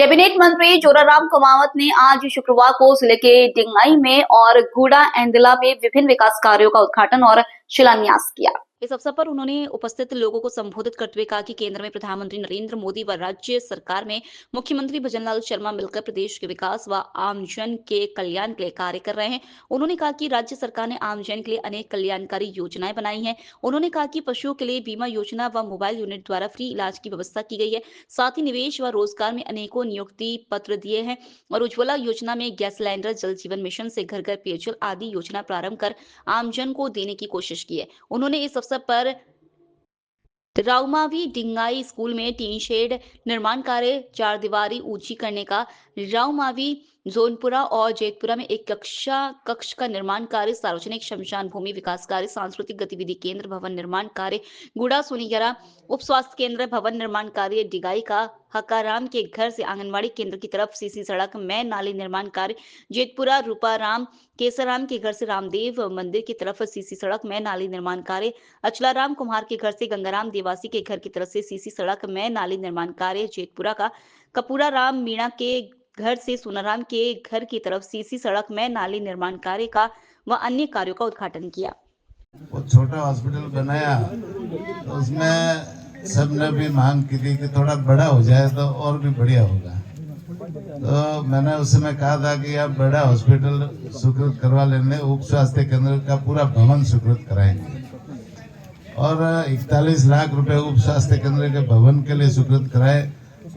Cabinet मंत्री जोराराम कुमावत ने आज शुक्रवार को जिले के डिंगाई में और गुड़ा एंदला में विभिन्न विकास कार्यों का उद्घाटन और शिलान्यास किया। इस अवसर पर उन्होंने उपस्थित लोगों को संबोधित करते हुए कहा कि केंद्र में प्रधानमंत्री नरेंद्र मोदी व राज्य सरकार में मुख्यमंत्री भजनलाल शर्मा मिलकर प्रदेश के विकास व आमजन के कल्याण के लिए कार्य कर रहे हैं। उन्होंने कहा कि राज्य सरकार ने आमजन के लिए अनेक कल्याणकारी योजनाएं बनाई हैं। उन्होंने कहा कि पशुओं के लिए बीमा योजना व मोबाइल यूनिट द्वारा फ्री इलाज की व्यवस्था की गई है। साथ ही निवेश व रोजगार में अनेकों नियुक्ति पत्र दिए हैं और उज्ज्वला योजना में गैस सिलेंडर, जल जीवन मिशन से घर घर पेयजल आदि योजना प्रारंभ कर आमजन को देने की कोशिश की है। उन्होंने इस अवसर पर राउमावी डिंगाई स्कूल में टीन शेड निर्माण कार्य, 4 दीवारी ऊंची करने का, राउमावी जोनपुरा और जेतपुरा में एक कक्ष का निर्माण कार्य, सार्वजनिक शमशान भूमि विकास कार्य, सांस्कृतिक गतिविधि केंद्र भवन निर्माण कार्य, गुड़ा सोनीगरा उप स्वास्थ्य केंद्र भवन निर्माण कार्य, डिगाई का हकाराम के घर से आंगनवाड़ी केंद्र की तरफ सीसी सड़क में नाली निर्माण कार्य, जेतपुरा रूपाराम केसराम के घर से रामदेव मंदिर की तरफ सीसी सड़क में नाली निर्माण कार्य, अचलाराम कुम्हार के घर से गंगाराम देवासी के घर की तरफ से सीसी सड़क में नाली निर्माण कार्य, जेतपुरा का कपूरा राम मीणा के घर से सोनाराम के घर की तरफ सीसी सड़क में नाली निर्माण कार्य का व अन्य कार्यों का उद्घाटन किया। वो छोटा हॉस्पिटल बनाया तो उसमें सबने भी मांग की थी कि थोड़ा बड़ा हो जाए तो और भी बढ़िया होगा। तो मैंने उस समय कहा था कि आप बड़ा हॉस्पिटल स्वीकृत करवा लेने, उप स्वास्थ्य केंद्र का पूरा भवन स्वीकृत कराएंगे और 41 लाख रुपए उप स्वास्थ्य केंद्र के भवन के लिए स्वीकृत कराए।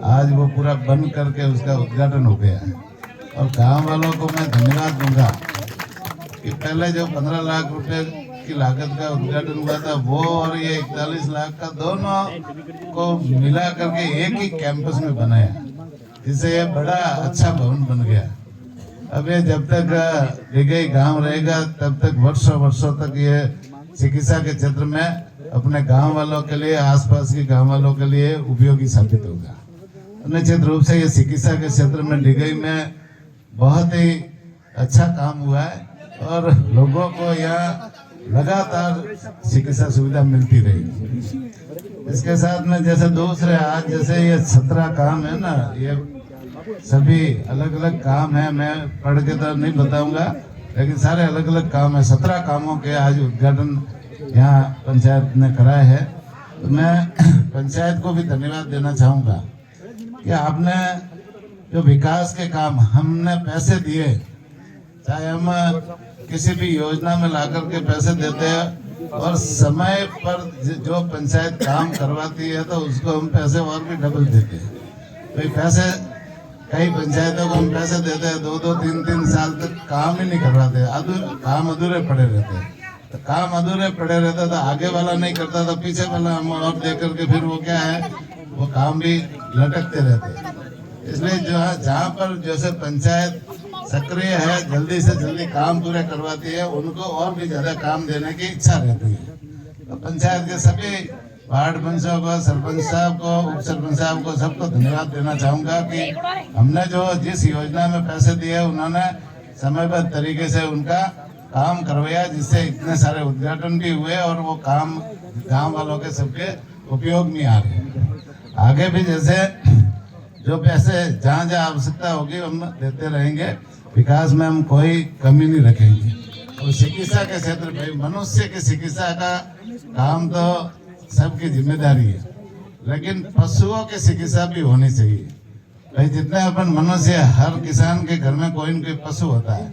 आज वो पूरा बन करके उसका उद्घाटन हो गया और गांव वालों को मैं धन्यवाद दूंगा कि पहले जो 15 लाख रुपए की लागत का उद्घाटन हुआ था वो और ये 41 लाख का दोनों को मिला करके एक ही कैंपस में बनाया, जिससे ये बड़ा अच्छा भवन बन गया। अब ये जब तक डिगाई गांव रहेगा तब तक वर्षों वर्षों तक ये चिकित्सा के क्षेत्र में अपने गांव वालों के लिए, आसपास के गांव वालों के लिए उपयोगी साबित होगा। निश्चित रूप से ये चिकित्सा के क्षेत्र में डिगाई में बहुत ही अच्छा काम हुआ है और लोगों को यहाँ लगातार चिकित्सा सुविधा मिलती रहेगी। इसके साथ में जैसे दूसरे आज जैसे ये 17 काम है ना, ये सभी अलग अलग काम है, मैं पढ़ के तो नहीं बताऊंगा, लेकिन सारे अलग अलग काम है। 17 कामों के आज उद्घाटन यहाँ पंचायत ने कराए है। तो मैं पंचायत को भी धन्यवाद देना चाहूँगा कि आपने जो विकास के काम हमने पैसे दिए, चाहे हम किसी भी योजना में लाकर के पैसे देते हैं और समय पर जो पंचायत काम करवाती है तो उसको हम पैसे और भी डबल देते हैं। तो पैसे कई पंचायतों को हम पैसे देते हैं 2-2, 3-3 साल तक काम ही नहीं करवाते, काम अधूरे पड़े रहते हैं। तो काम अधूरे पड़े रहता तो आगे वाला नहीं करता तो पीछे वाला हम और दे करके फिर वो क्या है, वो काम भी लटकते रहते हैं। इसलिए जो है जहाँ पर जैसे पंचायत सक्रिय है, जल्दी से जल्दी काम पूरे करवाती है, उनको और भी ज्यादा काम देने की इच्छा रहती है। तो पंचायत के सभी वार्ड पंचों को, सरपंच साहब को, उप सरपंच साहब को, सबको धन्यवाद देना चाहूंगा कि हमने जो जिस योजना में पैसे दिए उन्होंने समयबद्ध तरीके से उनका काम करवाया, जिससे इतने सारे उद्घाटन भी हुए और वो काम गांव वालों के सबके उपयोग में आ रहे। आगे भी जैसे जो पैसे जहाँ जहाँ आवश्यकता होगी हम देते रहेंगे, विकास में हम कोई कमी नहीं रखेंगे। और चिकित्सा के क्षेत्र में मनुष्य की चिकित्सा का काम तो सबकी जिम्मेदारी है, लेकिन पशुओं की चिकित्सा भी होनी चाहिए। भाई जितने अपन मनुष्य, हर किसान के घर में कोई न कोई पशु होता है,